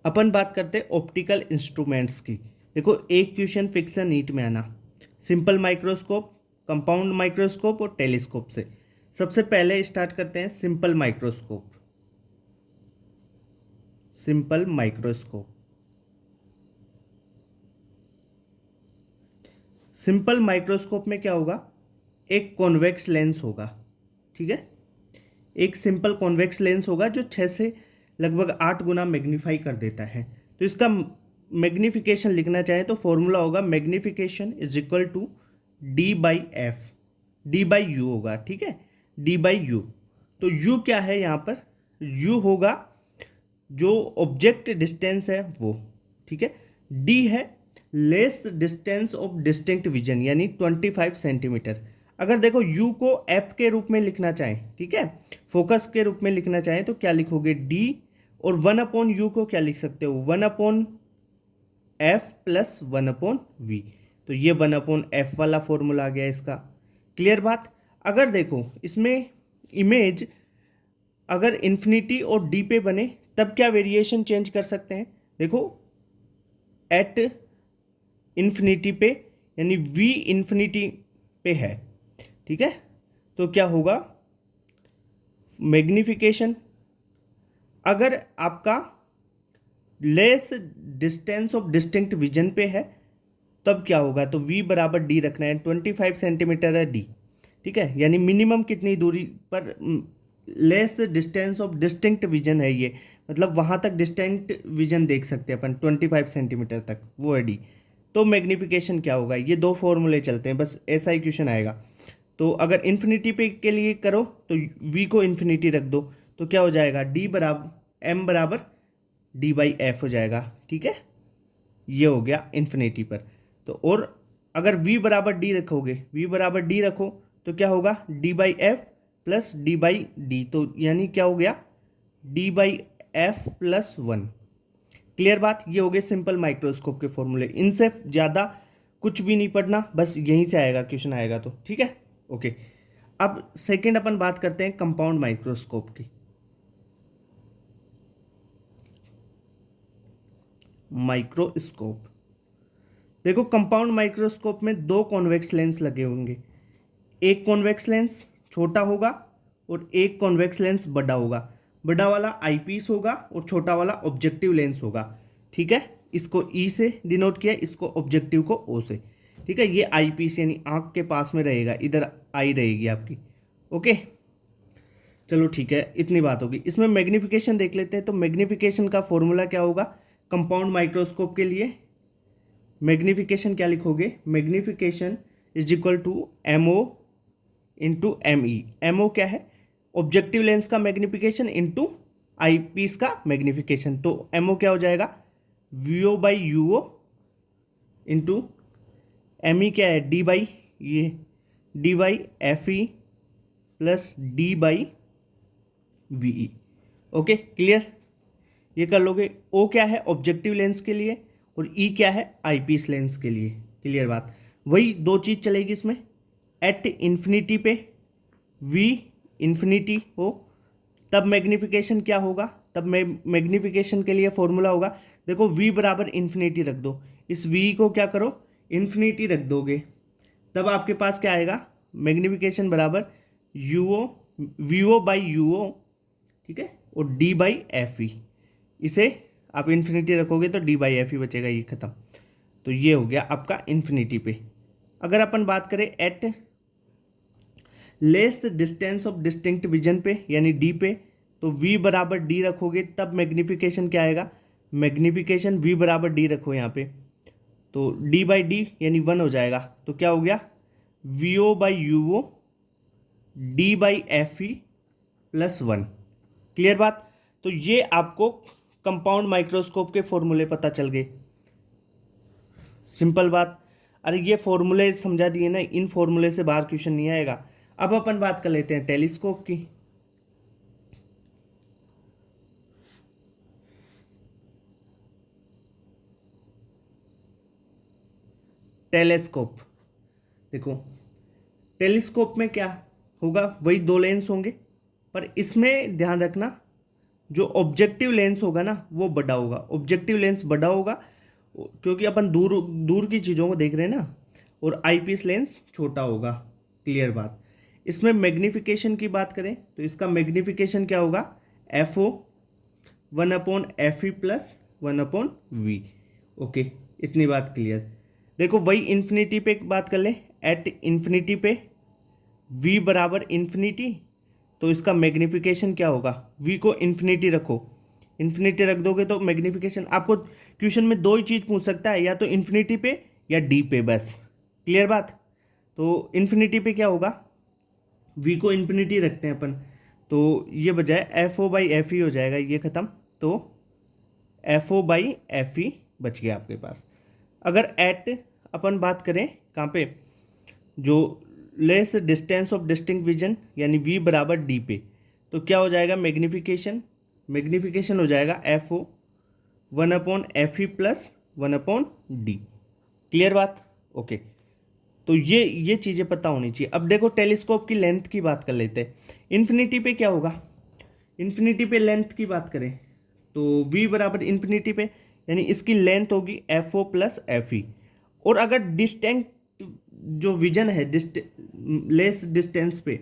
अपन बात करते हैं ऑप्टिकल इंस्ट्रूमेंट्स की। देखो एक क्वेश्चन फिक्स है नीट में आना, सिंपल माइक्रोस्कोप, कंपाउंड माइक्रोस्कोप और टेलीस्कोप से। सबसे पहले स्टार्ट करते हैं simple microscope. Simple microscope, simple microscope में क्या होगा, एक कॉन्वेक्स लेंस होगा। ठीक है, एक सिंपल कॉन्वेक्स लेंस होगा जो 6 से लगभग 8 गुना मैग्नीफाई कर देता है। तो इसका मैग्नीफिकेशन लिखना चाहे तो फॉर्मूला होगा magnification is equal to D by F, D by U होगा। ठीक है, डी बाई यू। तो यू क्या है यहाँ पर, यू होगा जो ऑब्जेक्ट डिस्टेंस है वो। ठीक है, डी है less distance of distinct vision यानी 25 सेंटीमीटर। अगर देखो यू को एफ के रूप में लिखना चाहें, ठीक है, फोकस के रूप में लिखना चाहें तो क्या लिखोगे, डी, और 1/यू को क्या लिख सकते हो, 1/एफ प्लस 1/वी। तो ये 1/एफ वाला फॉर्मूला आ गया इसका। क्लियर बात। अगर देखो इसमें इमेज अगर इन्फिनिटी और डी पे बने तब क्या वेरिएशन चेंज कर सकते हैं। देखो एट इन्फिनिटी पे यानी वी इन्फिनिटी पे है, ठीक है, तो क्या होगा मैग्नीफिकेशन। अगर आपका less distance of distinct vision पे है तब क्या होगा, तो v बराबर डी रखना है, 25 सेंटीमीटर है डी। ठीक है, यानी मिनिमम कितनी दूरी पर less distance of distinct vision है ये, मतलब वहाँ तक डिस्टिंक्ट विजन देख सकते हैं अपन 25 सेंटीमीटर तक, वो है डी। तो मैग्नीफिकेशन क्या होगा, ये दो फॉर्मूले चलते हैं, बस ऐसा ही क्वेश्चन आएगा। तो अगर इन्फिनिटी पे के लिए करो तो v को इन्फिनिटी रख दो, तो क्या हो जाएगा, डी बराबर एम बराबर डी बाई एफ हो जाएगा। ठीक है, ये हो गया इन्फिनिटी पर। तो और अगर v बराबर डी रखोगे, v बराबर डी रखो तो क्या होगा, D by F plus D by D, तो यानी क्या हो गया, D by F plus 1। Clear बात। ये हो गए सिंपल माइक्रोस्कोप के फॉर्मूले, इनसे ज़्यादा कुछ भी नहीं पढ़ना, बस यहीं से आएगा क्वेश्चन आएगा तो। ठीक है, ओके। अब सेकंड अपन बात करते हैं कंपाउंड माइक्रोस्कोप की। माइक्रोस्कोप, देखो कंपाउंड माइक्रोस्कोप में दो कॉन्वेक्स लेंस लगे होंगे, एक कॉन्वेक्स लेंस छोटा होगा और एक कॉन्वेक्स लेंस बड़ा होगा। बड़ा वाला आईपीस होगा और छोटा वाला ऑब्जेक्टिव लेंस होगा। ठीक है, इसको ई से डिनोट किया, इसको ऑब्जेक्टिव को ओ से। ठीक है, ये आईपीस यानी आंख के पास में रहेगा, इधर आई रहेगी आपकी। ओके, चलो ठीक है, इतनी बात होगी। इसमें मैग्नीफिकेशन देख लेते हैं। तो मैग्नीफिकेशन का फॉर्मूला क्या होगा कंपाउंड माइक्रोस्कोप के लिए, मैग्नीफिकेशन क्या लिखोगे, magnification is equal to M O into M E. M O क्या है, ऑब्जेक्टिव लेंस का मैग्नीफिकेशन इंटू आई पीस का मैग्नीफिकेशन। तो एम ओ क्या हो जाएगा, V O by U O into M E क्या है, डी बाई ये D by F E plus D by V E. Okay, clear. ये कर लोगे। ओ क्या है ऑब्जेक्टिव लेंस के लिए और ई क्या है आईपीस लेंस के लिए। क्लियर बात। वही दो चीज़ चलेगी इसमें, एट इन्फिनिटी पे वी इन्फिनिटी हो तब मैग्नीफिकेशन क्या होगा, तब मैग्नीफिकेशन के लिए फॉर्मूला होगा, देखो v बराबर इन्फिनिटी रख दो, इस v को क्या करो इन्फिनिटी रख दोगे, तब आपके पास क्या आएगा, मैग्नीफिकेशन बराबर U O V O by U O, ठीक है, और डी बाई एफ ई। इसे आप इन्फिनिटी रखोगे तो डी बाई एफ ई बचेगा, ये खत्म। तो ये हो गया आपका इन्फिनिटी पे। अगर अपन बात करें at least distance of distinct vision पे यानी डी पे, तो v बराबर डी रखोगे तब मैग्नीफिकेशन क्या आएगा, मैग्नीफिकेशन v बराबर डी रखो यहाँ पे, तो d बाई डी यानी 1 हो जाएगा। तो क्या हो गया, V O by U O D by F E plus 1। Clear बात। तो ये आपको कंपाउंड माइक्रोस्कोप के फॉर्मूले पता चल गए। सिंपल बात। अरे ये फॉर्मूले समझा दिए ना, इन फॉर्मूले से बाहर क्वेश्चन नहीं आएगा। अब अपन बात कर लेते हैं टेलीस्कोप की। टेलीस्कोप, देखो टेलीस्कोप में क्या होगा, वही दो लेंस होंगे, पर इसमें ध्यान रखना जो ऑब्जेक्टिव लेंस होगा ना वो बड़ा होगा, ऑब्जेक्टिव लेंस बड़ा होगा क्योंकि अपन दूर दूर की चीज़ों को देख रहे हैं ना, और आईपीस लेंस छोटा होगा। क्लियर बात। इसमें मैग्नीफिकेशन की बात करें तो इसका मैग्नीफिकेशन क्या होगा, F O 1/FE plus 1/V। Okay, इतनी बात क्लियर। देखो वही इन्फिनिटी पे बात कर ले, एट इन्फिनिटी पे v बराबर इन्फिनिटी, तो इसका मैग्नीफिकेशन क्या होगा, v को इन्फिनिटी रखो, इन्फिनिटी रख दोगे तो मैग्नीफिकेशन आपको क्वेश्चन में दो ही चीज़ पूछ सकता है, या तो इन्फिनिटी पे या d पे, बस। क्लियर बात। तो इन्फिनिटी पे क्या होगा, v को इन्फिनिटी रखते हैं अपन, तो ये बजाय F O by F E हो जाएगा, ये ख़त्म। तो F O by F E बच गया आपके पास। अगर एट अपन बात करें कहाँ पे, जो less distance of distinct vision यानी v बराबर d पे, तो क्या हो जाएगा मैग्नीफिकेशन, मैग्नीफिकेशन हो जाएगा F O 1/FE plus 1/D। Clear बात। ओके, तो ये चीज़ें पता होनी चाहिए। अब देखो टेलीस्कोप की लेंथ की बात कर लेते हैं। इन्फिनिटी पे क्या होगा, इन्फिनिटी पे लेंथ की बात करें तो v बराबर इन्फिनिटी पे, यानी इसकी लेंथ होगी F O plus F E. और अगर डिस्टेंट जो विजन है लेस डिस्टेंस पे,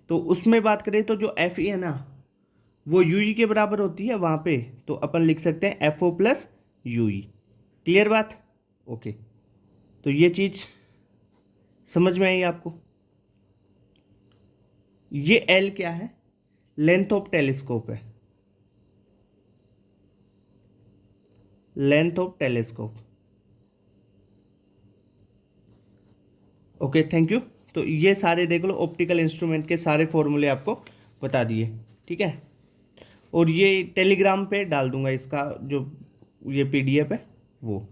तो उसमें बात करें तो जो एफ ई है ना वो यू ई के बराबर होती है वहाँ पे, तो अपन लिख सकते हैं F O plus U E. Clear बात। ओके, तो ये चीज़ समझ में आई आपको। ये एल क्या है, लेंथ ऑफ टेलीस्कोप है, length of telescope. Okay, thank you. तो ये सारे देख लो ऑप्टिकल इंस्ट्रूमेंट के सारे फॉर्मूले आपको बता दिए, ठीक है। और ये टेलीग्राम पे डाल दूंगा इसका जो ये पीडीएफ है वो।